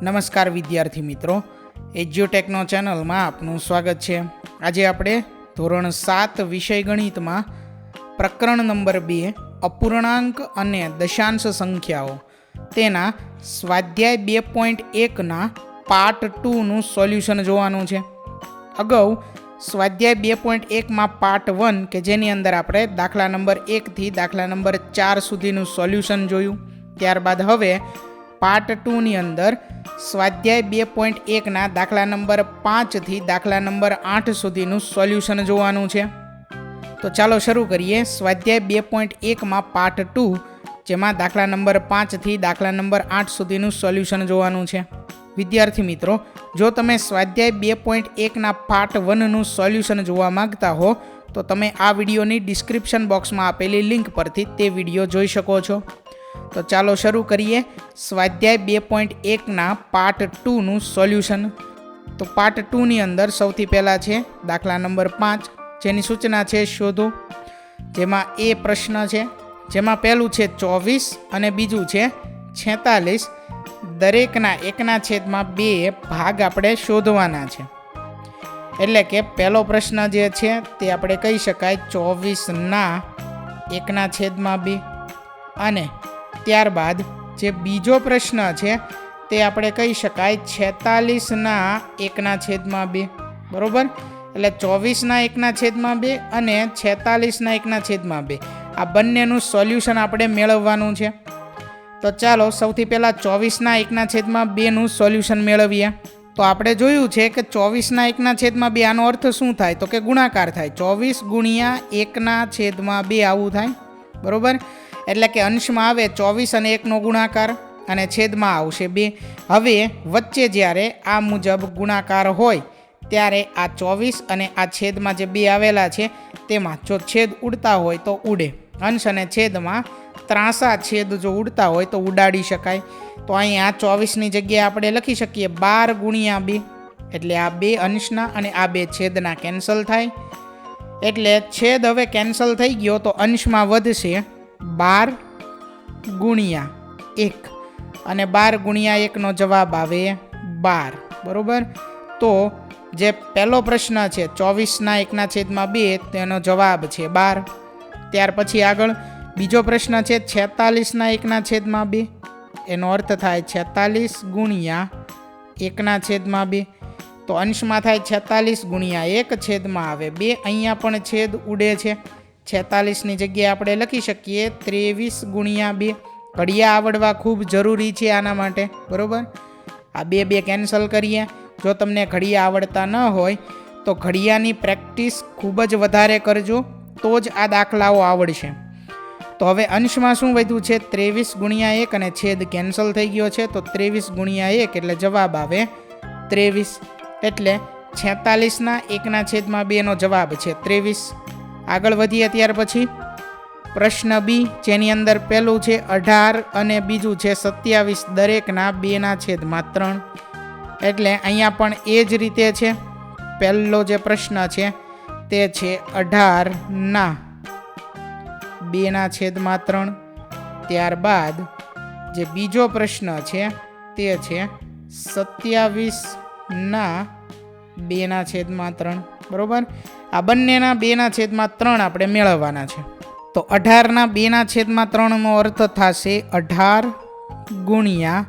નમસ્કાર વિદ્યાર્થી મિત્રો, એજ્યુટેકનો ચેનલમાં આપનું સ્વાગત છે। આજે આપણે ધોરણ 7 વિષય ગણિતમાં પ્રકરણ નંબર 2 અપૂર્ણાંક અને દશાંશ સંખ્યાઓ તેના સ્વાધ્યાય 2.1ના પાર્ટ 2નું સોલ્યુશન જોવાનું છે। અગાઉ સ્વાધ્યાય 2.1માં પાર્ટ 1 કે જેની અંદર આપણે દાખલા નંબર 1 થી દાખલા નંબર 4 સુધીનું સોલ્યુશન જોયું। ત્યારબાદ હવે પાર્ટ 2ની અંદર સ્વાધ્યાય 2.1ના દાખલા નંબર 5 થી દાખલા નંબર 8 સુધીનું સોલ્યુશન જોવાનું છે। તો ચાલો શરૂ કરીએ। સ્વાધ્યાય 2.1માં પાર્ટ 2 જેમાં દાખલા નંબર 5 થી દાખલા નંબર 8 સુધીનું સોલ્યુશન જોવાનું છે। વિદ્યાર્થી મિત્રો, જો તમે સ્વાધ્યાય 2.1ના પાર્ટ 1નું સોલ્યુશન જોવા માંગતા હો તો તમે આ વિડીયોની ડિસ્ક્રિપ્શન બોક્સમાં આપેલી લિંક પરથી તે વિડીયો જોઈ શકો છો। તો ચાલો શરૂ કરીએ સ્વાધ્યાય 2.1ના પાર્ટ 2નું સોલ્યુશન। તો પાર્ટ 2ની અંદર સૌથી પહેલાં છે દાખલા નંબર 5 જેની સૂચના છે શોધો, જેમાં એ પ્રશ્ન છે જેમાં પહેલું છે 24 અને બીજું છે 46। દરેકના 1/2 ભાગ આપણે શોધવાના છે। એટલે કે પહેલો પ્રશ્ન જે છે તે આપણે કહી શકાય 24ના 1/2 અને ત્યારબાદ જે બીજો પ્રશ્ન છે તે આપણે કહી શકાય 46ના 1/2, બરોબર। એટલે 24ના 1/2 અને 46ના 1/2 આ બંનેનું સોલ્યુશન આપણે મેળવવાનું છે। તો ચાલો સૌથી પહેલાં 24ના 1/2નું સોલ્યુશન મેળવીએ। તો આપણે જોયું છે કે 24ના 1/2 આનો અર્થ શું થાય તો કે ગુણાકાર થાય। 24 ગુણ્યા 1/2 આવું થાય, બરોબર। એટલે કે અંશમાં આવે 24 અને 1નો ગુણાકાર અને છેદમાં આવશે 2। હવે વચ્ચે જ્યારે આ મુજબ ગુણાકાર હોય ત્યારે આ 24 અને આ છેદમાં જે 2 આવેલા છે તેમાં જો છેદ ઉડતા હોય તો ઉડે, અંશ અને છેદમાં ત્રાંસા છેદ જો ઉડતા હોય તો ઉડાડી શકાય। તો અહીં આ 24ની જગ્યાએ આપણે લખી શકીએ 12 ગુણ્યા 2, એટલે આ 2 અંશના અને આ 2 છેદના કેન્સલ થાય। એટલે છેદ હવે કેન્સલ થઈ ગયો તો અંશમાં વધશે 12 ગુણ્યા 1 અને 12 ગુણ્યા 1નો જવાબ આવે 12, બરોબર। તો જે પહેલો પ્રશ્ન છે 24ના 1/2 તેનો જવાબ છે 12। ત્યાર પછી આગળ બીજો પ્રશ્ન છે 46ના 1/2, એનો અર્થ થાય 46 ગુણ્યા 1/2। તો અંશમાં થાય 46 ગુણ્યા 1, છેદમાં આવે 2, અહીંયા પણ છેદ ઉડે છે। 46ની જગ્યાએ આપણે લખી શકીએ 23 ગુણ્યા 2। ઘડિયા આવડવા ખૂબ જરૂરી છે આના માટે, બરોબર। આ 2 કેન્સલ કરીએ। જો તમને ઘડિયા આવડતા ન હોય તો ઘડિયાની પ્રેક્ટિસ ખૂબ જ વધારે કરજો તો જ આ દાખલાઓ આવડશે। તો હવે અંશમાં શું વધ્યું છે 23 ગુણ્યા 1 અને છેદ કેન્સલ થઈ ગયો છે તો 23 ગુણ્યા 1 એટલે જવાબ આવે 23। એટલે 46ના 1/2નો જવાબ છે 23। આગળ વધીએ ત્યાર પછી પ્રશ્ન બી જેની અંદર પહેલું છે 18 અને બીજું છે 27, દરેકના 2/3। એટલે અહીંયા પણ એ જ રીતે છે। પહેલો જે પ્રશ્ન છે તે છે 18ના 2/3। ત્યારબાદ જે બીજો પ્રશ્ન છે તે છે 27ના 2/3, બરોબર। આ બંનેના 2/3 આપણે મેળવવાના છે। તો 18ના 2/3નો અર્થ થશે 18 ગુણ્યા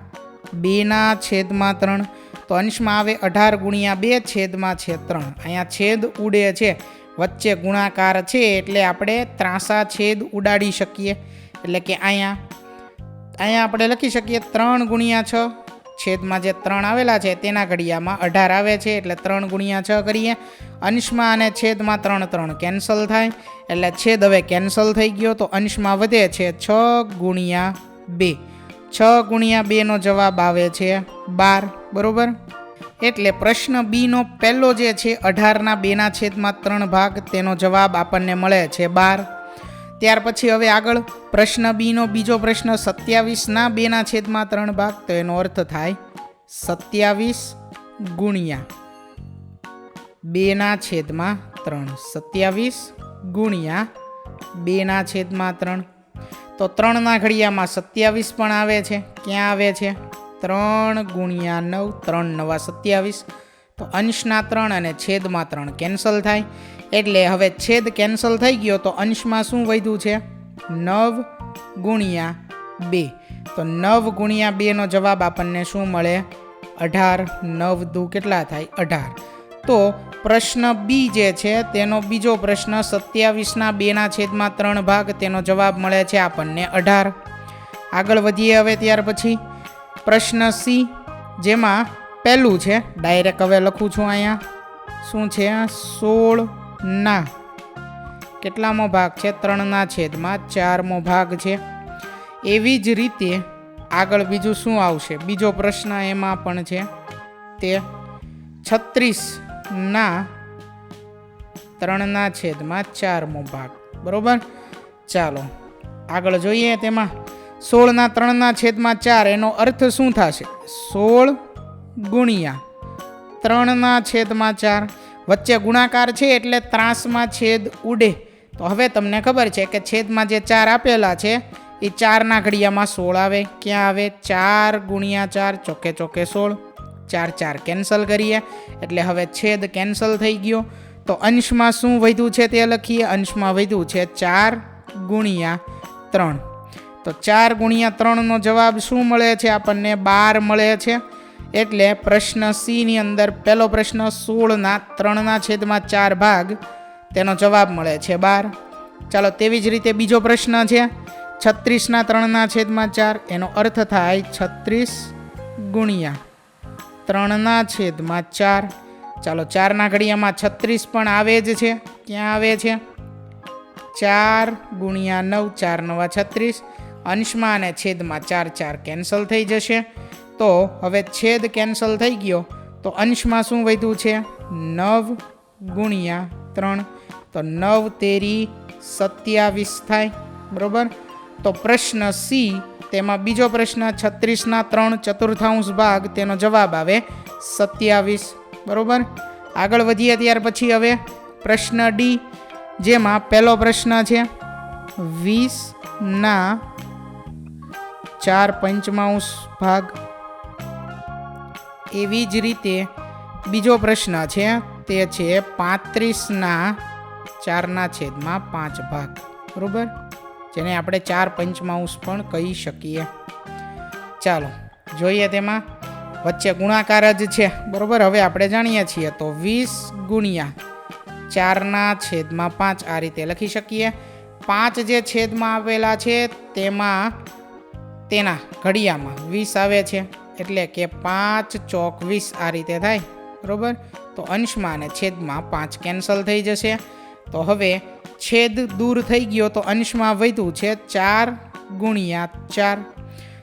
2/3। તો અંશમાં આવે 18 ગુણ્યા 2, છેદમાં છે 3। અહીંયા છેદ ઉડે છે, વચ્ચે ગુણાકાર છે એટલે આપણે ત્રાંસા છેદ ઉડાડી શકીએ। એટલે કે અહીંયા આપણે લખી શકીએ 3 ગુણ્યા 6, છેદમાં જે 3 આવેલા છે તેના ઘડિયામાં 18 આવે છે એટલે 3 ગુણ્યા 6 કરીએ। અંશમાં અને છેદમાં 3 કેન્સલ થાય એટલે છેદ હવે કેન્સલ થઈ ગયો તો અંશમાં વધે છે 6 ગુણ્યા 2। 6 ગુણ્યા 2નો જવાબ આવે છે 12, બરોબર। એટલે પ્રશ્ન બીનો પહેલો જે છે 18ના 2/3 ભાગ તેનો જવાબ આપણને મળે છે 12। ત્યાર પછી હવે આગળ પ્રશ્ન બીનો બીજો પ્રશ્ન 27ના 2/3 ભાગ, તો એનો અર્થ થાય 27 ગુણ્યા 2/3, 27 ગુણ્યા 2/3। તો 3ના ઘડિયામાં 27 પણ આવે છે। ક્યાં આવે છે 3 ગુણ્યા 9, 3 નવા 27. તો અંશના 3 અને છેદમાં 3 કેન્સલ થાય. એટલે હવે છેદ કેન્સલ થઈ ગયો તો અંશમાં શું વધ્યું છે? 9 ગુણ્યા 2. તો 9 ગુણ્યા 2નો જવાબ આપણને શું મળે? 18. 9 દુ કેટલા થાય? 18. તો પ્રશ્ન બી જે છે તેનો બીજો પ્રશ્ન 27ના 2ના છેદમાં 3 ભાગ, તેનો જવાબ મળે છે આપણને 18. આગળ વધીએ હવે ત્યાર પછી પ્રશ્ન સી, જેમાં પહેલું છે, ડાયરેક્ટ હવે લખું છું અહીંયા, શું છે? 16ના કેટલામો ભાગ છે? 3ના છેદમાં 4મો ભાગ છે. એવી જ રીતે આગળ બીજું શું આવશે? બીજો પ્રશ્ન એમાં પણ છે તે 36ના 3ના છેદમાં 4મો ભાગ. બરોબર, ચાલો આગળ જોઈએ. તેમાં 16ના 3ના છેદમાં 4 એનો અર્થ શું થશે? 16 ગુણ્યા 3ના છેદમાં 4. વચ્ચે ગુણાકાર છે એટલે ત્રાસમાં છેદ ઉડે. તો હવે તમને ખબર છે કે છેદમાં જે 4 આપેલા છે એ 4ના ઘડિયામાં 16 આવે. ક્યાં આવે? 4 ગુણ્યા 4, ચોકે ચોકે 16. 4 4 કેન્સલ કરીએ એટલે હવે છેદ કેન્સલ થઈ ગયો. તો અંશમાં શું વધ્યું છે તે લખીએ. અંશમાં વધ્યું છે 4 ગુણ્યા 3. તો 4 ગુણ્યા 3નો જવાબ શું મળે છે આપણને? 12 મળે છે. એટલે પ્રશ્ન સી ની અંદર પહેલો પ્રશ્ન 16ના 3ના છેદમાં 4 ભાગ, તેનો જવાબ મળે છે 12. ચાલો તેવી જ રીતે બીજો પ્રશ્ન છે 36ના 3ના છેદમાં 4. એનો અર્થ થાય 36 ગુણ્યા 3ના છેદમાં 4. ચાલો 4ના ઘડિયામાં 36 પણ આવે જ છે. ક્યાં આવે છે? 4 ગુણ્યા 9, 4 નવા 36. અંશમાં અને છેદમાં 4 4 કેન્સલ થઈ જશે. તો હવે છેદ કેન્સલ થઈ ગયો તો અંશમાં શું વધ્યું છે? 9 ગુણ્યા 3. તો 9 તેરી 27 થાય. બરોબર, તો પ્રશ્ન સી, તેમાં બીજો પ્રશ્ન 36ના 3 ચતુર્થાંશ ભાગ, તેનો જવાબ આવે 27. બરોબર, આગળ વધીએ ત્યાર પછી હવે પ્રશ્ન ડી, જેમાં પહેલો પ્રશ્ન છે 20ના 4/5 ભાગ. એવી જ રીતે બીજો પ્રશ્ન છે તે છે 35ના 4ના છેદમાં 5 ભાગ. બરોબર, જેને આપણે 4/5 પણ કહી શકીએ. ચાલો જોઈએ, તેમાં વચ્ચે ગુણાકાર જ છે. બરોબર, હવે આપણે જાણીએ છીએ તો 20 ગુણ્યા 4ના છેદમાં 5 આ રીતે લખી શકીએ. 5 જે છેદમાં આવેલા છે તેમાં તેના ઘડિયામાં 20 આવે છે, એટલે કે 5 ચોક 20 આ રીતે થાય. બરોબર, તો અંશમાં અને છેદમાં 5 કેન્સલ થઈ જશે. તો હવે છેદ દૂર થઈ ગયો તો અંશમાં વધ્યું છે 4 ગુણ્યા 4.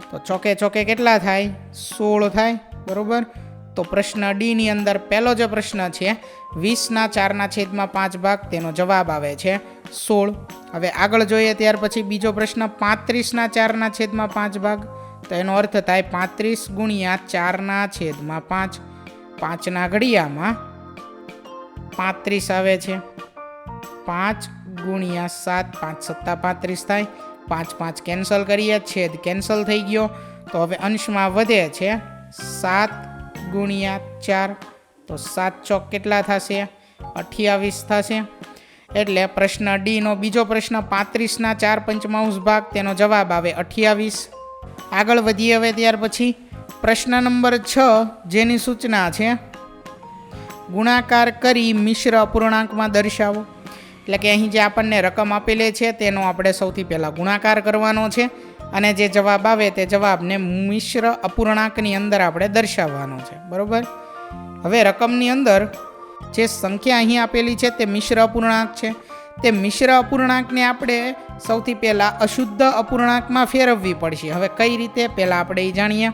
તો ચોકે ચોકે કેટલા થાય? 16 થાય. બરોબર, તો પ્રશ્ન ડી ની અંદર પહેલો જે પ્રશ્ન છે 20ના 4ના છેદમાં 5 ભાગ, તેનો જવાબ આવે છે 16. હવે આગળ જોઈએ ત્યાર પછી બીજો પ્રશ્ન 35ના 4ના છેદમાં 5 ભાગ. તો એનો અર્થ થાય 35 ગુણ્યા 4ના છેદમાં 5. 5ના ઘડિયામાં 35 આવે છે. 5 ગુણ્યા 7, 5 સત્તા 35 થાય. 5 5 કેન્સલ કરીએ, છેદ કેન્સલ થઈ ગયો. તો હવે અંશમાં વધે છે 7 ગુણ્યા 4. તો 7 ચોક કેટલા થશે? 28 થશે. એટલે પ્રશ્ન ડી નો બીજો પ્રશ્ન 35ના 4/5 ભાગ, તેનો જવાબ આવે 28. આગળ વધીએ હવે ત્યાર પછી પ્રશ્ન નંબર 6, જેની સૂચના છે ગુણાકાર કરી મિશ્ર અપૂર્ણાંકમાં દર્શાવો. એટલે કે અહીં જે આપણને રકમ આપેલી છે તેનો આપણે સૌથી પહેલાં ગુણાકાર કરવાનો છે અને જે જવાબ આવે તે જવાબને મિશ્ર અપૂર્ણાંકની અંદર આપણે દર્શાવવાનો છે. બરોબર, હવે રકમની અંદર જે સંખ્યા અહીં આપેલી છે તે મિશ્ર અપૂર્ણાંક છે. તે મિશ્ર અપૂર્ણાંકને આપણે સૌથી પહેલાં અશુદ્ધ અપૂર્ણાંકમાં ફેરવવી પડશે. હવે કઈ રીતે? પહેલાં આપણે એ જાણીએ.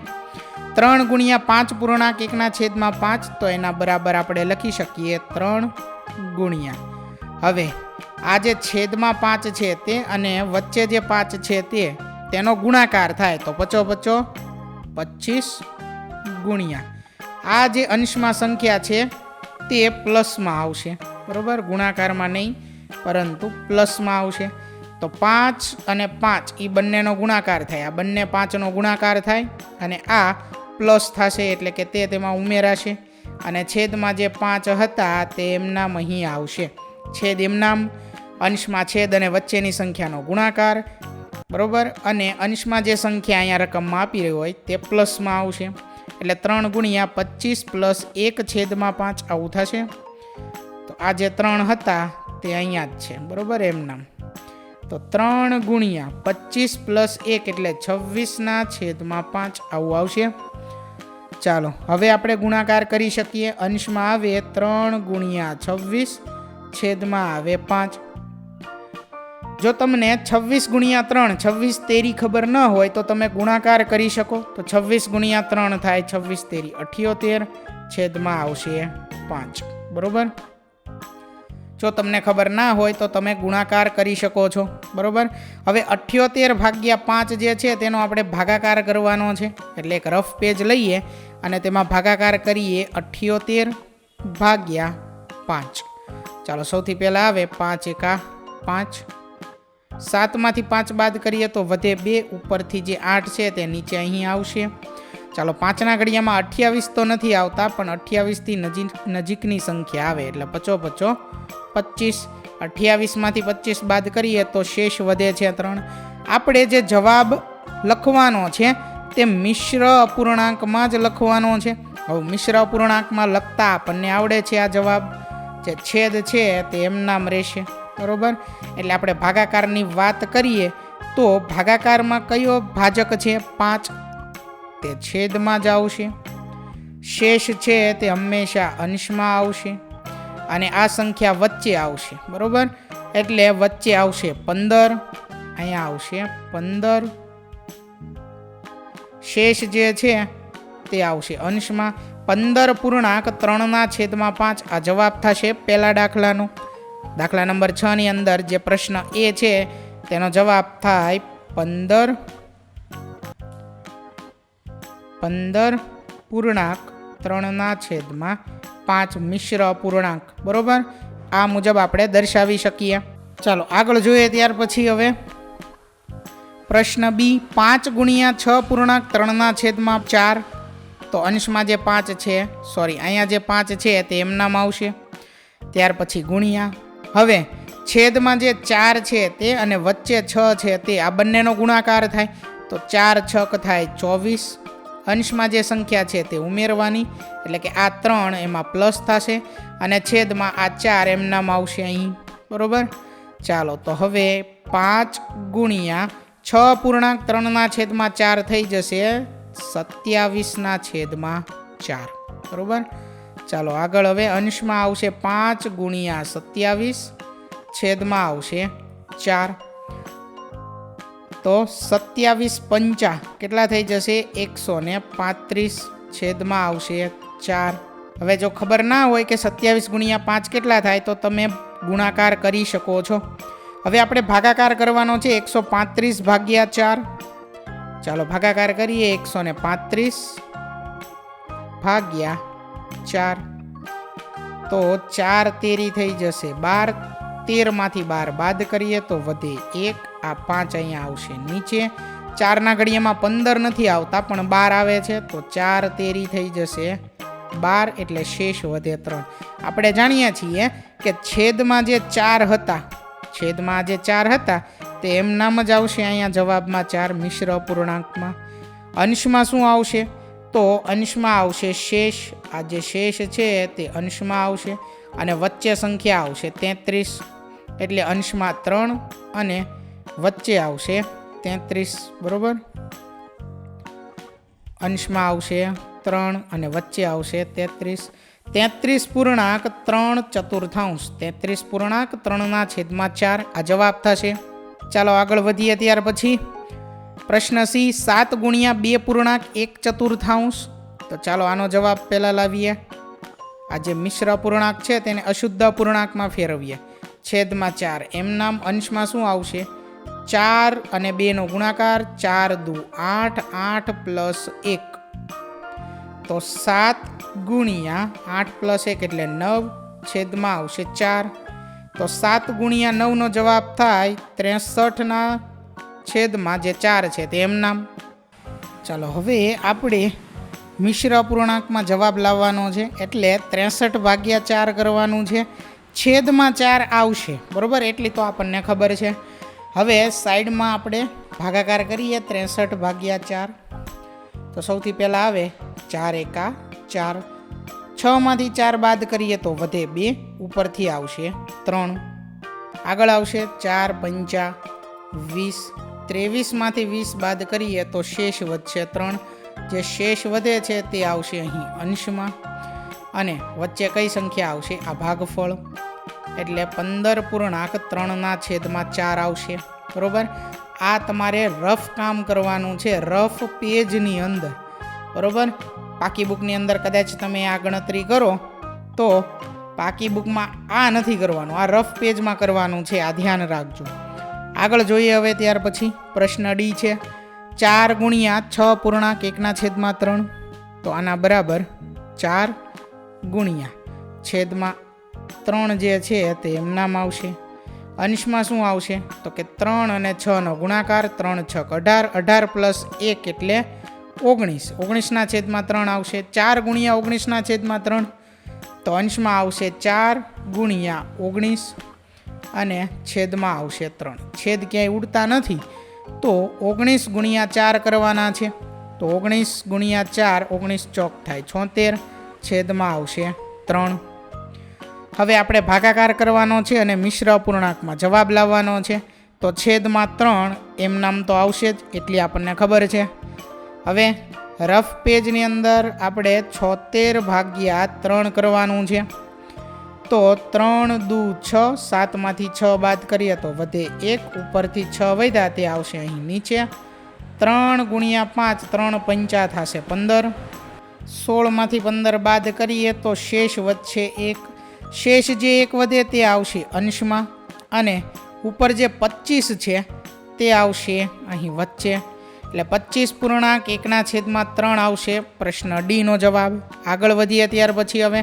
3 ગુણ્યા 5 પૂર્ણાંક 1ના છેદમાં 5, તો એના બરાબર આપણે લખી શકીએ 3 ગુણ્યા. હવે આ જે છેદમાં 5 છે તે અને વચ્ચે જે 5 છે તેનો ગુણાકાર થાય તો 25 ગુણ્યા આ જે અંશમાં સંખ્યા છે તે પ્લસમાં આવશે. બરોબર, ગુણાકારમાં નહીં પરંતુ પ્લસમાં આવશે. તો 5 અને 5 એ બંનેનો ગુણાકાર થાય. આ બંને 5નો ગુણાકાર થાય અને આ પ્લસ થશે એટલે કે તે તેમાં ઉમેરાશે અને છેદમાં જે 5 હતા તે એમનામ અહીં આવશે. છેદ એમનામ, અંશમાં છેદ અને વચ્ચેની સંખ્યાનો ગુણાકાર, બરોબર. અને અંશમાં જે સંખ્યા અહીંયા રકમમાં આપી રહી હોય તે પ્લસમાં આવશે એટલે 3 ગુણ્યા 25 + 1/5 આવું થશે. તો આ જે 3 હતા તે અહીંયા જ છે, બરોબર, એમનામ. તો 3 ગુણ્યા 25 + 1 એટલે 26/5 આવું આવશે. ચાલો હવે આપણે ગુણાકાર કરી શકીએ. અંશમાં આવે 3 ગુણ્યા 26, છેદમાં આવે 5. જો તમને 26 ગુણ્યા 3, 26 તેરી ખબર ન હોય તો તમે ગુણાકાર કરી શકો. તો 26 ગુણ્યા 3 થાય 26 તેરી 78, છેદમાં આવશે 5, બરોબર. જો તમને ખબર ના હોય તો તમે ગુણાકાર કરી શકો છો, બરોબર. હવે 78 ભાગ્યા 5 જે છે તેનો આપણે ભાગાકાર કરવાનો છે એટલે એક રફ પેજ લઈએ અને તેમાં ભાગાકાર કરીએ 78 ભાગ્યા 5. ચાલો સૌથી પહેલાં આવે 5 એકા 5, 7માંથી 5 બાદ કરીએ તો વધે 2, ઉપરથી જે 8 છે તે નીચે અહીં આવશે. ચાલો 5ના ઘડિયામાં 28 તો નથી આવતા પણ 28થી નજીકની સંખ્યા આવે એટલે 55 25. 28માંથી 25 બાદ કરીએ તો શેષ વધે છે 3. આપણે જે જવાબ લખવાનો છે તે મિશ્ર અપૂર્ણાંકમાં જ લખવાનો છે. હવે મિશ્ર અપૂર્ણાંકમાં લખતા આપણને આવડે છે આ જવાબ. જે છેદ છે તે એમનામ રહેશે, બરોબર. એટલે આપણે ભાગાકારની વાત કરીએ તો ભાગાકારમાં કયો ભાજક છે 5, તે છેદમાં જ આવશે. શેષ છે તે હંમેશા અંશમાં આવશે અને આ સંખ્યા વચ્ચે આવશે, બરોબર. એટલે વચ્ચે આવશે 15, અહીંયા આવશે 15. શેષ જે છે તે આવશે અંશમાં. 15.3/5 આ જવાબ થશે પહેલા દાખલાનો. દાખલા નંબર 6 ની અંદર જે પ્રશ્ન એ છે તેનો જવાબ થાય 15.3/5 મિશ્ર અપૂર્ણાંક, બરોબર. આ મુજબ આપણે દર્શાવી શકીએ. ચાલો આગળ જોઈએ. ત્યાર પછી હવે પ્રશ્ન બી, 5 ગુણ્યા 6.3/4. તો અંશમાં જે 5 છે, અહીંયા જે 5 છે તે એમનામ આવશે. ત્યાર પછી ગુણ્યા. હવે છેદમાં જે 4 છે તે અને વચ્ચે 6 છે તે આ બંનેનો ગુણાકાર થાય તો 4 6 થાય 24. અંશમાં જે સંખ્યા છે તે ઉમેરવાની એટલે કે આ 3 એમાં પ્લસ થશે અને છેદમાં આ 4 એમનામ આવશે અહીં, બરોબર. ચાલો તો હવે 5 ગુણ્યા 6.3/4 થઈ જશે 27/4, બરોબર. ચાલો આગળ હવે અંશમાં આવશે 5 ગુણ્યા 27, છેદમાં આવશે 4. તો 27×5 કેટલા થઈ જશે 135, છેદમાં આવશે 4. હવે જો ખબર ના હોય કે 27 ગુણ્યા 5 કેટલા થાય તો તમે ગુણાકાર કરી શકો છો. હવે આપણે ભાગાકાર કરવાનો છે 135 ભાગ્યા 4. ચાલો ભાગાકાર કરીએ 135 ભાગ્યા 4. તો 4 તેરી થઈ જશે 12. 13માંથી 12 બાદ કરીએ તો વધે 1. આ 5 અહીંયા આવશે નીચે. 4ના ઘડિયામાં 15 નથી આવતા પણ 12 આવે છે તો 4 તેરી થઈ જશે 12 એટલે શેષ વધે 3. આપણે જાણીએ છીએ કે છેદમાં જે 4 હતા તે એમનામ જ આવશે અહીંયા જવાબમાં 4 મિશ્ર અપૂર્ણાંકમાં. અંશમાં શું આવશે તો અંશમાં આવશે શેષ. આ જે શેષ છે તે અંશમાં આવશે અને વચ્ચે સંખ્યા આવશે 33 એટલે અંશમાં 3 અને વચ્ચે આવશે 33, બરોબર. અંશમાં આવશે 3 અને વચ્ચે આવશે 33. 33.3/4, 33.3/4 આ જવાબ થશે. ચાલો આગળ વધીએ. ત્યાર પછી પ્રશ્ન સી, 7 ગુણ્યા 2.1/4. તો ચાલો આનો જવાબ પહેલાં લાવીએ. આ જે મિશ્ર અપૂર્ણાંક છે તેને અશુદ્ધ અપૂર્ણાંકમાં ફેરવીએ. છેદમાં 4 એમનામ. અંશમાં શું આવશે 4 અને 2નો ગુણાકાર 4 દુ 8, 8 + 1. તો 7 ગુણ્યા 8 + 1 એટલે 9, છેદમાં આવશે 4. તો 7 ગુણ્યા 9નો જવાબ થાય 63ના છેદમાં જે 4 છે તે એમનામ. ચાલો હવે આપણે મિશ્ર અપૂર્ણાંકમાં જવાબ લાવવાનો છે એટલે 63/4 કરવાનું છે, છેદમાં 4 આવશે, બરાબર, એટલી તો આપણને ખબર છે. હવે સાઈડમાં આપણે ભાગાકાર કરીએ 63/4. તો સૌથી પહેલાં આવે 4 એકા 4, 6માંથી 4 બાદ કરીએ તો વધે 2, ઉપરથી આવશે 3, આગળ આવશે 4 પંચા 20, 23માંથી 20 બાદ કરીએ તો શેષ વધશે 3. જે શેષ વધે છે તે આવશે અહીં અંશમાં, અને વચ્ચે કઈ સંખ્યા આવશે? આ ભાગફળ, એટલે 15.3/4 આવશે, બરોબર. આ તમારે રફ કામ કરવાનું છે, રફ પેજની અંદર, બરોબર. પાકી બુકની અંદર કદાચ તમે આ ગણતરી કરો તો પાકી બુકમાં આ નથી કરવાનું, આ રફ પેજમાં કરવાનું છે, આ ધ્યાન રાખજો. આગળ જોઈએ હવે. ત્યાર પછી પ્રશ્ન ડી છે, 4 ગુણ્યા 6.1/3. તો આના બરાબર 4 ગુણ્યા છેદમાં 3 જે છે તે એમનામાં આવશે. અંશમાં શું આવશે? તો કે 3 અને 6નો ગુણાકાર, 3 6 18, 18 પ્લસ 1 એટલે 19, 19/3 આવશે. 4 ગુણ્યા 19/3, તો અંશમાં આવશે 4 ગુણ્યા 19 અને છેદમાં આવશે 3. છેદ ક્યાંય ઉડતા નથી, તો 19 ગુણ્યા 4 કરવાના છે. તો 19 ગુણ્યા 4, 19 ચોક થાય 76, છેદમાં આવશે 3. હવે આપણે ભાગાકાર કરવાનો છે અને મિશ્ર અપૂર્ણાંકમાં જવાબ લાવવાનો છે. તો છેદમાં 3 એમ નામ તો આવશે જ, એટલી આપણને ખબર છે. હવે રફ પેજની અંદર આપણે 76/3 કરવાનું છે. તો 3 દુ 6, 7માંથી 6 બાદ કરીએ તો વધે 1, ઉપરથી 6 વધ્યા તે આવશે અહીં નીચે. 3 ગુણ્યા 5, 3 પંચા થશે 15, 16માંથી 15 બાદ કરીએ તો શેષ વધશે 1. શેષ જે 1 વધે તે આવશે અંશમાં, અને ઉપર જે 25 છે તે આવશે અહીં વચ્ચે, એટલે 25.1/3 આવશે પ્રશ્ન ડી નો જવાબ. આગળ વધીએ ત્યાર પછી હવે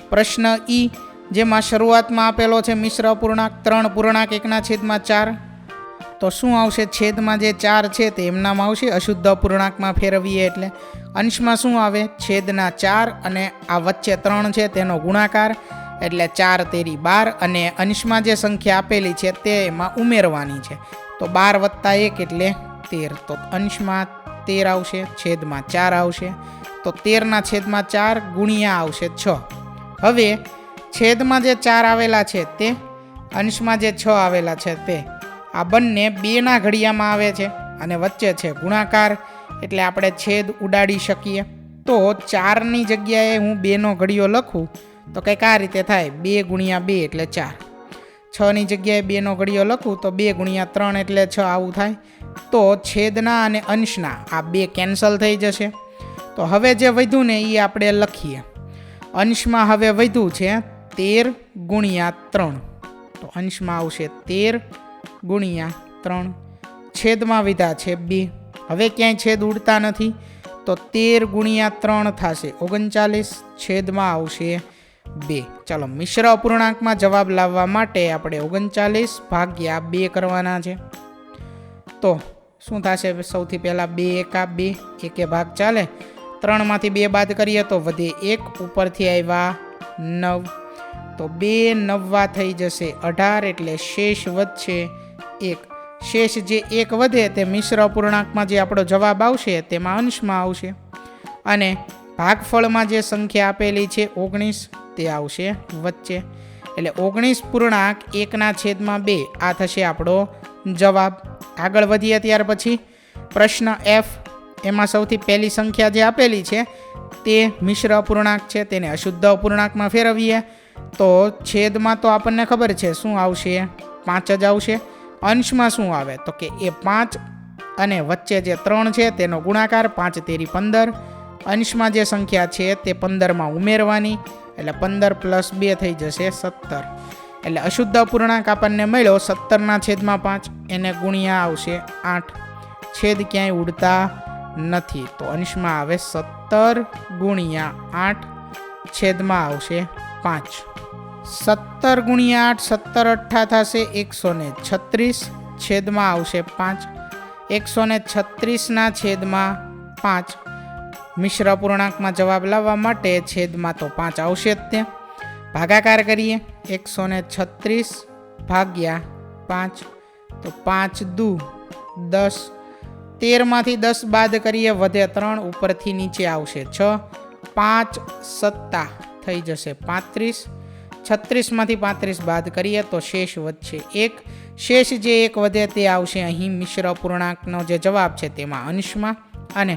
પ્રશ્ન ઈ, જેમાં શરૂઆતમાં આપેલો છે મિશ્ર અપૂર્ણાંક 3.1/4. તો શું આવશે? છેદમાં જે 4 છે તે એમનામાં આવશે, અશુદ્ધ અપૂર્ણાંકમાં ફેરવીએ એટલે. અંશમાં શું આવે? છેદના 4 અને આ વચ્ચે 3 છે તેનો ગુણાકાર, એટલે 4 તેરી 12, અને અંશમાં જે સંખ્યા આપેલી છે તે એમાં ઉમેરવાની છે. તો 12 + 1 એટલે 13. તો અંશમાં 13 આવશે, છેદમાં 4 આવશે. તો 13/4 ગુણ્યા આવશે 6. હવે છેદમાં જે 4 આવેલા છે તે, અંશમાં જે 6 આવેલા છે તે, આ બંને 2ના ઘડિયામાં આવે છે અને વચ્ચે છે ગુણાકાર, એટલે આપણે છેદ ઉડાડી શકીએ. તો 4ની જગ્યાએ હું 2નો ઘડિયો લખું તો કંઈક આ રીતે થાય, 2 ગુણ્યા 2 એટલે 4. 6ની જગ્યાએ 2નો ઘડિયો લખું તો 2 ગુણ્યા 3 એટલે 6, આવું થાય. તો છેદના અને અંશના આ 2 કેન્સલ થઈ જશે. તો હવે જે વધ્યું ને એ આપણે લખીએ. અંશમાં હવે વધ્યું છે 13 ગુણ્યા 3. તો અંશમાં આવશે 13 ગુણ્યા 3, છેદમાં વિધા છે 2. હવે ક્યાંય છેદ ઉડતા નથી, તો 13 ગુણ્યા 3 થશે 39, છેદમાં આવશે 2. ચાલો, મિશ્ર અપૂર્ણાંકમાં જવાબ લાવવા માટે આપણે 39/2 કરવાના છે. તો શું થશે? સૌથી પહેલાં 2 એકા 2, એકે ભાગ ચાલે, 3માંથી 2 બાદ કરીએ તો વધે 1, ઉપરથી આવ્યા 9, તો 2 9 થઈ જશે 18, એટલે શેષ વધશે 1. શેષ જે 1 વધે તે મિશ્ર અપૂર્ણાંકમાં જે આપણો જવાબ આવશે તેમાં અંશમાં આવશે, અને ભાગફળમાં જે સંખ્યા આપેલી છે 19 તે આવશે વચ્ચે, એટલે 19.1/2 આ થશે આપણો જવાબ. આગળ વધીએ ત્યાર પછી પ્રશ્ન એફ, એમાં સૌથી પહેલી સંખ્યા જે આપેલી છે તે મિશ્ર અપૂર્ણાંક છે, તેને અશુદ્ધ અપૂર્ણાંકમાં ફેરવીએ તો છેદમાં તો આપણને ખબર છે શું આવશે? 5 જ આવશે. અંશમાં શું આવે? તો કે એ 5 અને વચ્ચે જે 3 છે તેનો ગુણાકાર, 5 તેરી 15, અંશમાં જે સંખ્યા છે તે 15માં ઉમેરવાની, એટલે 15 + 2 થઈ જશે 17. એટલે અશુદ્ધ અપૂર્ણાંક આપણને મળ્યો 17/5, એને ગુણ્યા આવશે 8. છેદ ક્યાંય ઉડતા નથી, તો અંશમાં આવે 17 ગુણ્યા 8, છેદમાં આવશે 5. 17 ગુણ્યા 8, 17 8 થશે 136, છેદમાં આવશે 5. 136/5 મિશ્ર અપૂર્ણાંકમાં જવાબ લાવવા માટે છેદમાં તો 5 આવશે જ તે. ભાગાકાર કરીએ 136 ભાગ્યા 5 તો 5 દુ 10. 13માંથી 10 બાદ કરીએ વધે 3, ઉપરથી નીચે આવશે 6. 5 સત્તા થઈ જશે 35. 36માંથી 35 બાદ કરીએ તો શેષ વધશે 1. શેષ જે 1 વધે તે આવશે અહીં મિશ્ર અપૂર્ણાંકનો જે જવાબ છે તેમાં અંશમાં, અને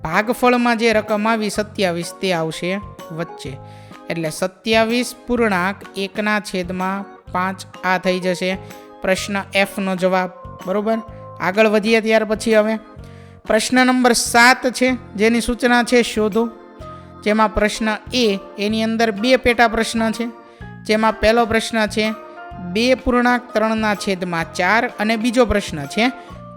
ભાગફળમાં જે રકમ આવી 27 તે આવશે વચ્ચે. એટલે 27 પૂર્ણાંક 1/5 આ થઈ જશે પ્રશ્ન Fનો જવાબ. બરોબર, આગળ વધીએ ત્યાર પછી હવે પ્રશ્ન નંબર 7 છે, જેની સૂચના છે શોધો. જેમાં પ્રશ્ન એની અંદર 2 પેટા પ્રશ્ન છે. જેમાં પહેલો પ્રશ્ન છે 2.3/4 અને બીજો પ્રશ્ન છે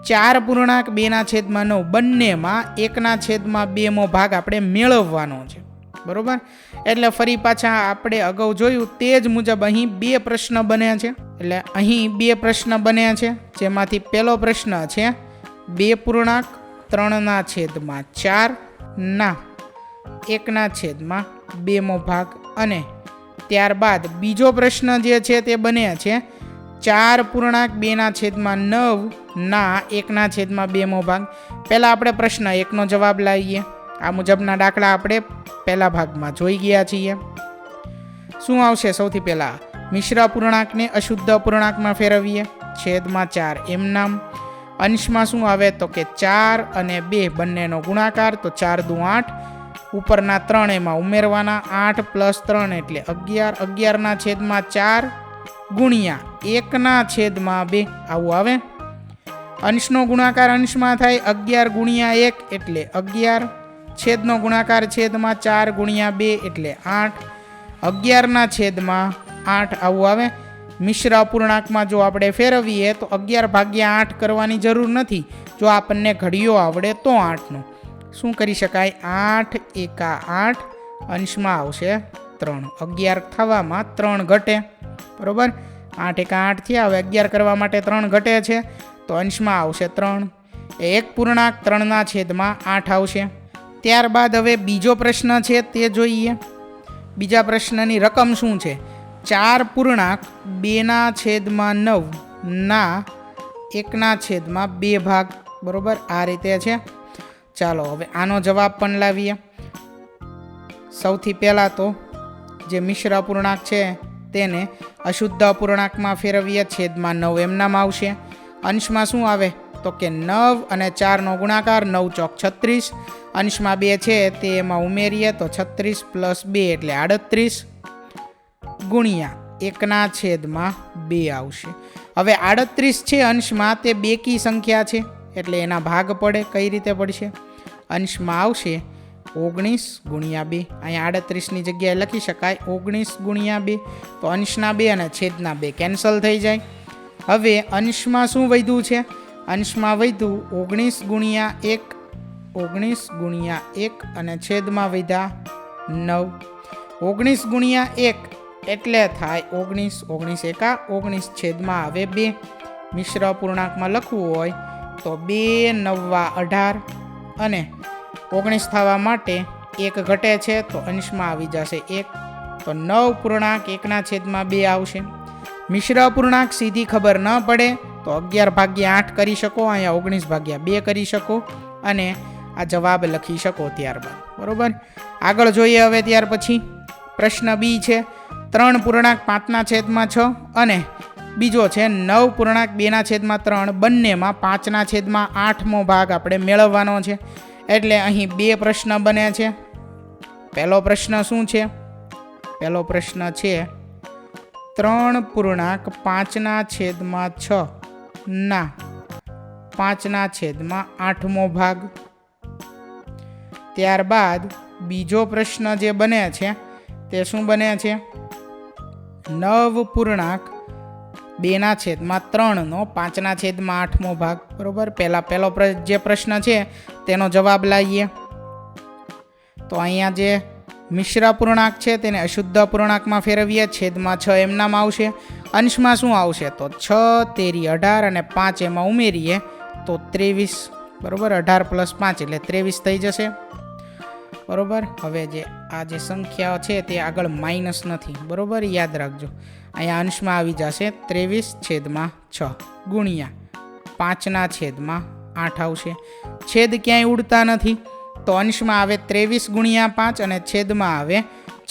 4.2/9. બંનેમાં 1/2 ભાગ આપણે મેળવવાનો છે. બરોબર, એટલે ફરી પાછા આપણે અગાઉ જોયું તે જ મુજબ અહીં 2 પ્રશ્ન બન્યા છે. એટલે અહીં 2 પ્રશ્ન બન્યા છે, જેમાંથી પહેલો પ્રશ્ન છે 2.3/4 ના 1/2 ભાગ, અને ત્યારબાદ બીજો પ્રશ્ન જે છે તે બન્યા છે 4.2/9 ના 1/2 ભાગ. પહેલા આપણે પ્રશ્ન 1નો જવાબ લાવીએ. આ મુજબના દાખલા આપણે પહેલા ભાગમાં જોઈ ગયા છીએ. શું આવશે? સૌથી પહેલા મિશ્ર અપૂર્ણાંકને અશુદ્ધ અપૂર્ણાંકમાં ફેરવીએ, છેદમાં 4 એમ નામ. અંશમાં શું આવે તો કે 4 અને 2 બંનેનો ગુણાકાર, તો 4 દુ 8. ઉપરના 3 એમાં ઉમેરવાના, 8 + 3 એટલે 11. 11/4 ગુણ્યા 1/2 આવું આવે. અંશનો ગુણાકાર અંશમાં થાય 11 ગુણ્યા 1 એટલે 11. છેદનો ગુણાકાર છેદમાં 4 ગુણ્યા 2 એટલે 8. 11/8 આવું આવે. મિશ્ર અપૂર્ણાંકમાં જો આપણે ફેરવીએ તો 11/8 કરવાની જરૂર નથી. જો આપણને ઘડીઓ આવડે તો 8નો શું કરી શકાય? 8 એકા 8, અંશમાં આવશે 3. 11 થવામાં 3 ઘટે. બરોબર, 8 એકા 8 થયા. હવે 11 કરવા માટે 3 ઘટે છે, તો અંશમાં આવશે 3. 1.3/8 આવશે. ત્યારબાદ હવે બીજો પ્રશ્ન છે તે જોઈએ. બીજા પ્રશ્નની રકમ શું છે? 4.2/9 ના 1/2 ભાગ. બરોબર, આ રીતે છે. ચાલો હવે આનો જવાબ પણ લાવીએ. સૌથી પહેલાં તો જે મિશ્ર અપૂર્ણાંક છે તેને અશુદ્ધ અપૂર્ણાંકમાં ફેરવીએ, છેદમાં 9 એમ નામ આવશે. અંશમાં શું આવે તો કે 9 અને 4નો ગુણાકાર, 9 ચોક 36. અંશમાં 2 છે તે એમાં ઉમેરીએ તો 36 + 2 એટલે 38 ગુણ્યા 1/2 આવશે. હવે 38 છે અંશમાં, તે બેકી સંખ્યા છે એટલે એના ભાગ પડે. કઈ રીતે પડશે? અંશમાં આવશે 19 ગુણ્યા 2. અહીંયા 38ની જગ્યાએ લખી શકાય 19 ગુણ્યા 2. તો અંશના 2 અને છેદના 2 કેન્સલ થઈ જાય. હવે અંશમાં શું વધ્યું છે? અંશમાં વધ્યું 19 ગુણ્યા 1, 19 ગુણ્યા 1 અને છેદમાં વધ્યા 9. 19 ગુણ્યા 1 એટલે થાય 19. 19 એકા 19, છેદમાં આવે 2. મિશ્ર અપૂર્ણાંકમાં લખવું હોય તો 2 × 9 = 18, અને 19 થવા માટે 1 ઘટે છે તો અંશમાં આવી જશે 1. તો 9.1/2 આવશે. મિશ્ર અપૂર્ણાંક સીધી ખબર ન પડે તો 11/8 કરી શકો, અહીંયા 19/2 કરી શકો, અને આ જવાબ લખી શકો ત્યારબાદ. બરોબર, આગળ જોઈએ હવે. ત્યાર પછી પ્રશ્ન બી છે 3.5/6 અને બીજો છે 9.2/3. બંનેમાં 5/8 ભાગ આપણે મેળવવાનો છે. એટલે અહીં 2 પ્રશ્ન બને છે. પહેલો પ્રશ્ન શું છે? પહેલો પ્રશ્ન છે 3.5/6 ના 5/8 ભાગ. ત્યારબાદ બીજો પ્રશ્ન જે બને છે તે શું બને છે? 9.2/3 નો 5/8 ભાગ. બરોબર, પહેલો જે પ્રશ્ન છે તેનો જવાબ લાવીએ. તો અહીંયા જે મિશ્ર અપૂર્ણાંક છે તેને અશુદ્ધ અપૂર્ણાંકમાં ફેરવીએ, છેદમાં 6 એમ નામ આવશે. અંશમાં શું આવશે તો 6 તેરી 18 અને 5 એમાં ઉમેરીએ તો 23. બરોબર, 18 + 5 એટલે 23 થઈ જશે. બરાબર. હવે આ જે સંખ્યા છે તે આગળ માઇનસ નથી, બરાબર, યાદ રાખજો. અહીંયા અંશમાં આવી જશે 23/6 ગુણ્યા 5/8 આવશે. છેદ ક્યાંય ઉડતા નથી, તો અંશમાં આવે 23/5 અને છેદમાં આવે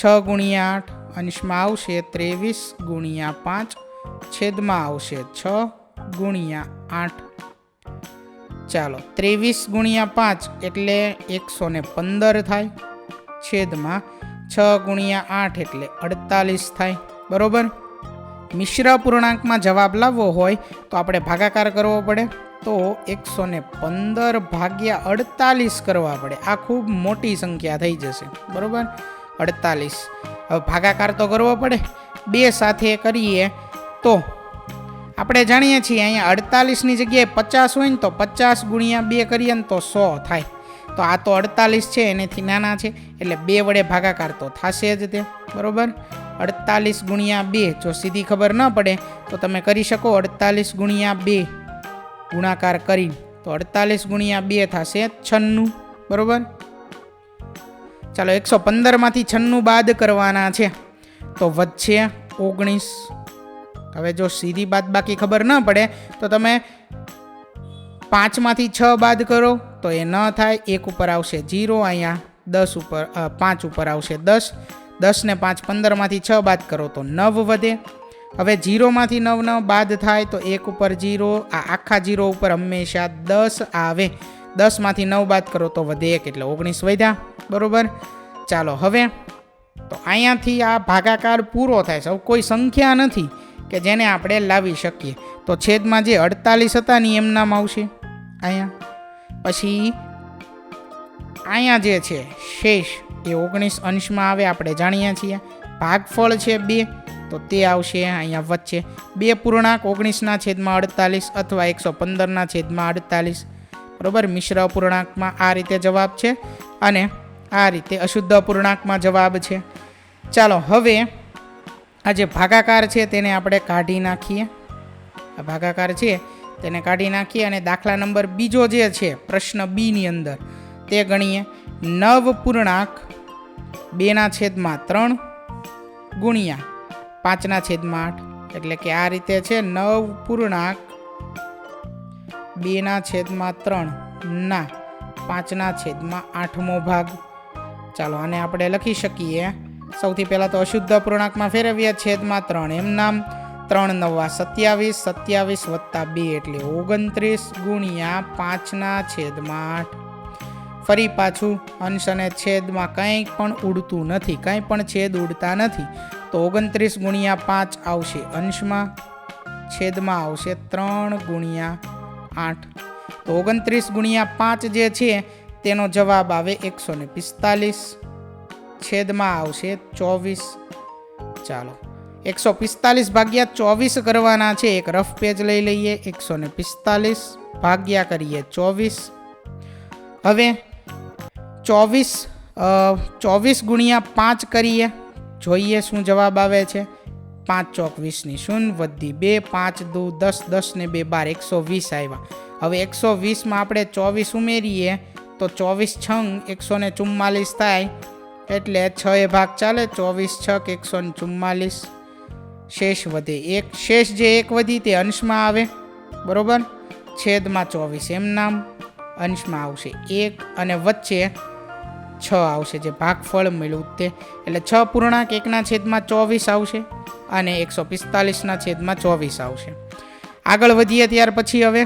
6/8. અંશમાં આવશે 23/5, છેદમાં આવશે 6/8. ચાલો, 23/5 એટલે 115 થાય, છેદમાં 6/8 એટલે 48 થાય, બરોબર. મિશ્ર પૂર્ણાંકમાં જવાબ લાવવો હોય તો આપણે ભાગાકાર કરવો પડે, તો 115 ભાગ્યા 48 કરવા પડે. આ ખૂબ મોટી સંખ્યા થઈ જશે, બરોબર, 48. હવે ભાગાકાર તો કરવો પડે, 2 સાથે કરીએ તો આપણે જાણીએ છીએ અહીંયા 48ની જગ્યાએ 50 હોય ને તો 50 ગુણ્યા 2 કરીએ ને તો 100 થાય. તો આ તો 48 છે, એનેથી નાના છે, એટલે 2 વડે ભાગાકાર તો થશે જ તે, બરોબર. 48 ગુણ્યા 2, જો સીધી ખબર ન પડે તો તમે કરી શકો 48 ગુણ્યા 2 ગુણાકાર કરી, તો 48 ગુણ્યા 2 થશે 96, બરોબર. ચાલો, 115 માંથી 96 બાદ કરવાના છે તો વધશે 19. હવે જો સીધી બાદ બાકી ખબર ન પડે તો તમે 5 માંથી 6 બાદ કરો તો એ ન થાય, 1 ઉપર આવશે 0, અહીંયા 10 ઉપર 5 ઉપર આવશે 10. 10 ને 5 15 માંથી 6 બાદ કરો તો 9 વધે. હવે 0 માંથી 9 બાદ થાય તો 1 ઉપર 0, આ આખા 0 ઉપર હંમેશા 10 આવે. 10 માંથી 9 બાદ કરો તો વધે 1 એટલે 19 વધ્યા, બરોબર. ચાલો, હવે તો અહીંયાથી આ ભાગાકાર પૂરો થાય છે. કોઈ સંખ્યા નથી કે જેને આપણે લાવી શકીએ, તો છેદમાં જે 48 હતા ને એમ નામ આવશે અહીંયા. પછી અહીંયા જે છે શેષ એ 19 અંશમાં આવે, આપણે જાણીએ છીએ. ભાગફળ છે 2, તો તે આવશે અહીંયા વચ્ચે. 2 પૂર્ણાંક 19/48 અથવા 115/48, બરોબર. મિશ્ર અપૂર્ણાંકમાં આ રીતે જવાબ છે અને આ રીતે અશુદ્ધ અપૂર્ણાંકમાં જવાબ છે. ચાલો, હવે આ જે ભાગાકાર છે તેને આપણે કાઢી નાખીએ. આ ભાગાકાર છે તેને કાઢી નાખીએ અને દાખલા નંબર બીજો જે છે પ્રશ્ન બી ની અંદર તે ગણીએ. 9 પૂર્ણાંક 2/3 ગુણ્યા 5/8, એટલે કે આ રીતે છે 9 પૂર્ણાંક 2/3 ના 5/8મો ભાગ. ચાલો, આને આપણે લખી શકીએ. સૌથી પહેલાં તો અશુદ્ધ અપૂર્ણાંકમાં ફેરવીએ, છેદમાં 3 એમ નામ. 3 × 9 = 27, 27 વત્તા 2 એટલે 29 ગુણ્યા 5/8. ફરી પાછું અંશ અને છેદમાં કંઈ પણ ઉડતું નથી, કંઈ પણ છેદ ઉડતા નથી, તો 29 ગુણ્યા 5 આવશે અંશમાં, છેદમાં આવશે 3 ગુણ્યા 8. તો 29 ગુણ્યા 5 જે છે તેનો જવાબ આવે 145, છેદમાં આવશે 24. ચાલો, 145 ભાગ્યા 24 કરવાના છે. એક રફ પેજ લઈ લઈએ. 145 ભાગ્યા કરીએ 24. હવે 24 ગુણ્યા 5 કરીએ, જોઈએ શું જવાબ આવે છે. 5 ચોક 20ની શૂન્ય, વધી 2, 5 દુ 10, 10 ને 2 12, 120 આવ્યા. હવે 120માં આપણે 24 ઉમેરીએ તો 24 છંગ 144 થાય, એટલે 6 એ ભાગ ચાલે. 24 છક 144, શેષ વધે 1. શેષ જે 1 વધી તે અંશમાં આવે, બરોબર. છેદમાં 24 એમ નામ, અંશમાં આવશે 1 અને વચ્ચે 6 આવશે, જે ભાગફળ મળ્યું તે. એટલે 6 પૂર્ણાંક 1/24 આવશે અને 145/24 આવશે. આગળ વધીએ ત્યાર પછી હવે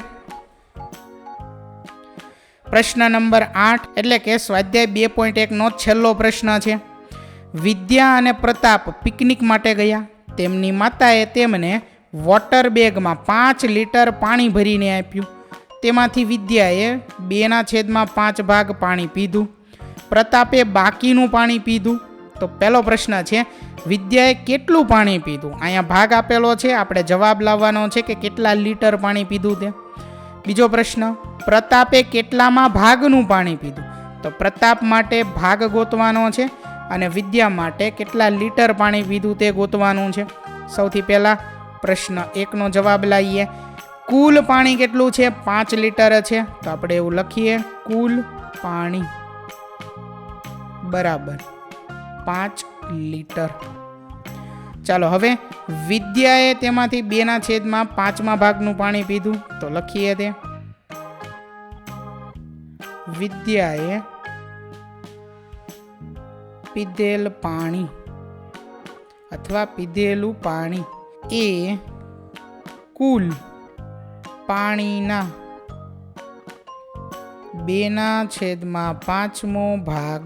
પ્રશ્ન નંબર 8, એટલે કે સ્વાધ્યાય 2.1નો છેલ્લો પ્રશ્ન છે. વિદ્યા અને પ્રતાપ પિકનિક માટે ગયા. તેમની માતાએ તેમને વોટર બેગમાં 5 લીટર પાણી ભરીને આપ્યું. તેમાંથી વિદ્યાએ 2/5 ભાગ પાણી પીધું, પ્રતાપે બાકીનું પાણી પીધું. તો પહેલો પ્રશ્ન છે, વિદ્યાએ કેટલું પાણી પીધું? અહીંયા ભાગ આપેલો છે, આપણે જવાબ લાવવાનો છે કે કેટલા લીટર પાણી પીધું તે. બીજો પ્રશ્ન, પ્રતાપે કેટલામાં ભાગનું પાણી પીધું? તો પ્રતાપ માટે ભાગ ગોતવાનો છે અને વિદ્યા માટે કેટલા લીટર પાણી પીધું તે ગોતવાનું છે. સૌથી પહેલાં પ્રશ્ન 1નો જવાબ લાવીએ. કુલ પાણી કેટલું છે? 5 લીટર છે, તો આપણે એવું લખીએ કુલ પાણી બરાબર 5 લીટર. ચાલો હવે વિદ્યાએ તેમાંથી 2/5 ભાગનું પાણી પીધું, તો લખીએ તે વિદ્યાએ પીધેલ પાણી અથવા પીધેલું પાણી એ કુલ પાણીના 2/5 ભાગ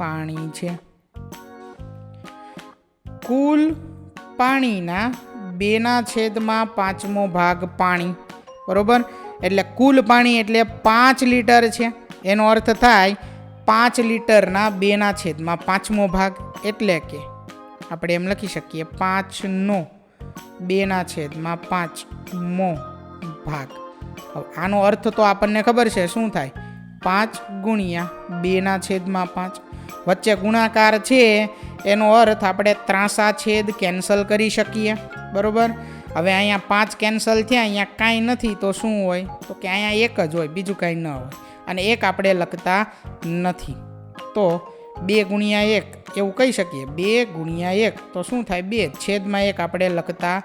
પાણી છે. કુલ પાણીના 2/5 ભાગ પાણી, બરોબર. એટલે કુલ પાણી એટલે 5 લીટર છે. એનો અર્થ થાય 5 લીટરના 2/5 ભાગ, એટલે કે આપણે એમ લખી શકીએ 5નો 2/5 ભાગ. આનો અર્થ તો આપણને ખબર છે શું થાય, 5 ગુણ્યા 2/5. વચ્ચે ગુણાકાર છે એનો અર્થ આપણે ત્રાંસા છેદ કેન્સલ કરી શકીએ, બરોબર. હવે અહીંયા 5 કેન્સલ થયા, અહીંયા કાંઈ નથી તો શું હોય, તો કે અહીંયા 1 જ હોય, બીજું કાંઈ ન હોય. અને 1 આપણે લખતા નથી, તો 2 ગુણ્યા 1 એવું કહી શકીએ. 2 ગુણ્યા 1 તો શું થાય, 2 છેદમાં 1 આપણે લખતા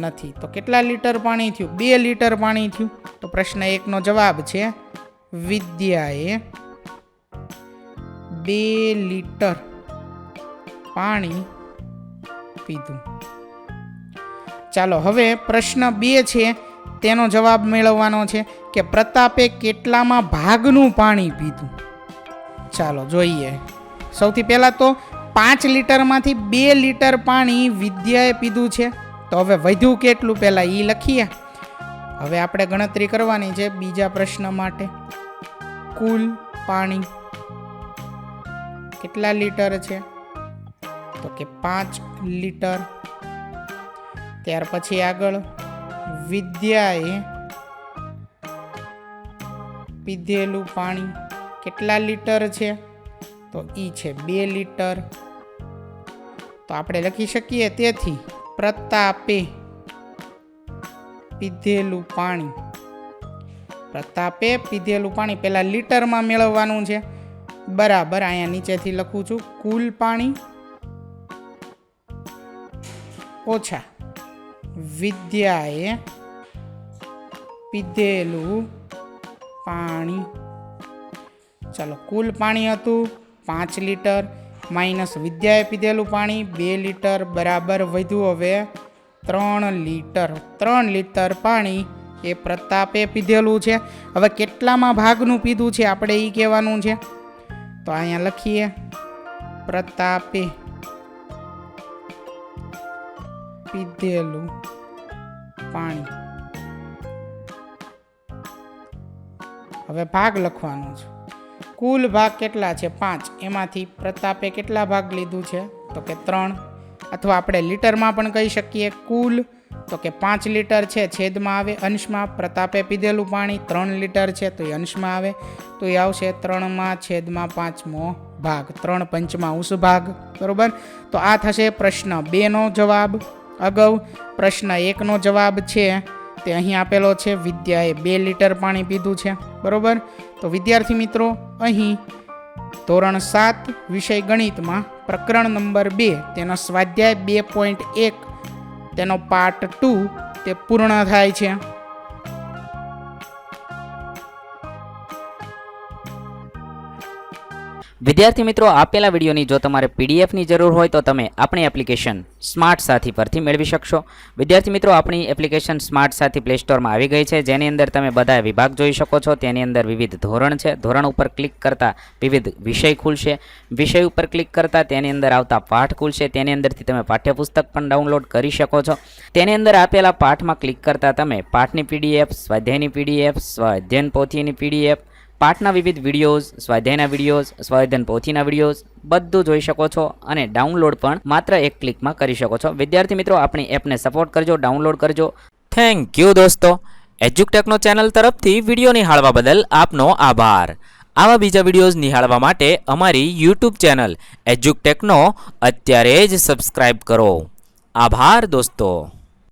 નથી. તો કેટલા લીટર પાણી થયું, 2 લીટર પાણી થયું. તો પ્રશ્ન 1નો જવાબ છે વિદ્યાએ 2 લીટર પાણી પીધું. ચાલો હવે પ્રશ્ન 2 છે, તેનો જવાબ મેળવવાનો છે કે પ્રતાપે કેટલામાં ભાગનું પાણી પીધું. ચાલો જોઈએ. સૌથી પહેલાં તો 5 લીટરમાંથી 2 લીટર પાણી વિદ્યાએ પીધું છે. તો હવે વધ્યું કેટલું પહેલાં એ લખીએ. હવે આપણે ગણતરી કરવાની છે બીજા પ્રશ્ન માટે. કુલ પાણી કેટલા લીટર છે, તો કે 5 લીટર. ત્યાર પછી આગળ વિદ્યાએ પીધેલું પાણી કેટલા લીટર છે, તો ઈ છે 2 લીટર. તો આપણે લખી શકીએ તેથી પ્રતાપે પીધેલું પાણી, પ્રતાપે પીધેલું પાણી પહેલા લીટરમાં મેળવવાનું છે, બરાબર. અહીંયા નીચેથી લખું છું કુલ પાણી ઓછા વિદ્યાએ પીધેલું પાણી. ચાલો કુલ પાણી હતું 5 લીટર માઇનસ વિદ્યાએ પીધેલું પાણી 2 લીટર બરાબર વધ્યું હવે 3 લીટર. 3 લીટર પાણી એ પ્રતાપે પીધેલું છે. હવે કેટલામાં ભાગનું પીધું છે આપણે એ કહેવાનું છે. તો અહીંયા લખીએ પ્રતાપે પીધેલું પાણી. હવે ભાગ લખવાનું છે. કુલ ભાગ કેટલા છે 5, એમાંથી પ્રતાપે કેટલા ભાગ લીધું છે, તો કે 3. અથવા આપણે લીટરમાં પણ કહી શકીએ કુલ, તો કે 5 લીટર છે છેદમાં આવે અંશમાં, પ્રતાપે પીધેલું પાણી 3 લીટર છે તો એ અંશમાં આવે, તો એ આવશે 3/5 ભાગ, 3/5 ભાગ, બરોબર. તો આ થશે પ્રશ્ન 2નો જવાબ. અગાઉ પ્રશ્ન 1નો જવાબ છે તે અહીં આપેલો છે, વિદ્યાએ 2 લીટર પાણી પીધું છે, બરોબર. તો વિદ્યાર્થી મિત્રો અહીં ધોરણ 7 વિષય ગણિતમાં પ્રકરણ નંબર 2 તેનો સ્વાધ્યાય 2.1 તેનો પાર્ટ 2 તે પૂર્ણ થાય છે. વિદ્યાર્થી મિત્રો, આપેલા વિડીયોની જો તમારે પીડીએફની જરૂર હોય તો તમે આપણી એપ્લિકેશન સ્માર્ટ સાથી પરથી મેળવી શકશો. વિદ્યાર્થી મિત્રો, આપણી એપ્લિકેશન સ્માર્ટ સાથી પ્લે સ્ટોરમાં આવી ગઈ છે, જેની અંદર તમે બધા વિભાગ જોઈ શકો છો. તેની અંદર વિવિધ ધોરણ છે. ધોરણ ઉપર ક્લિક કરતાં વિવિધ વિષય ખુલશે. વિષય ઉપર ક્લિક કરતાં તેની અંદર આવતા પાઠ ખુલશે. તેની અંદરથી તમે પાઠ્યપુસ્તક પણ ડાઉનલોડ કરી શકો છો. તેની અંદર આપેલા પાઠમાં ક્લિક કરતાં તમે પાઠની પીડીએફ, સ્વાધ્યાયની પીડીએફ, સ્વાધ્યાયન પોથીની પીડીએફ, પાઠના વિવિધ વિડીયોઝ, સ્વાધ્યાયના વિડીયોઝ, સ્વાધ્યાયન પોથીના વિડીયોઝ બધું જોઈ શકો છો અને ડાઉનલોડ પણ માત્ર એક ક્લિકમાં કરી શકો છો. વિદ્યાર્થી મિત્રો, આપણી એપને સપોર્ટ કરજો, ડાઉનલોડ કરજો. થેન્ક યુ દોસ્તો. એજ્યુકટેકનો ચેનલ તરફથી વિડીયો નિહાળવા બદલ આપનો આભાર. આવા બીજા વિડીયોઝ નિહાળવા માટે અમારી યુટ્યુબ ચેનલ એજ્યુકટેકનો અત્યારે જ સબસ્ક્રાઇબ કરો. આભાર દોસ્તો.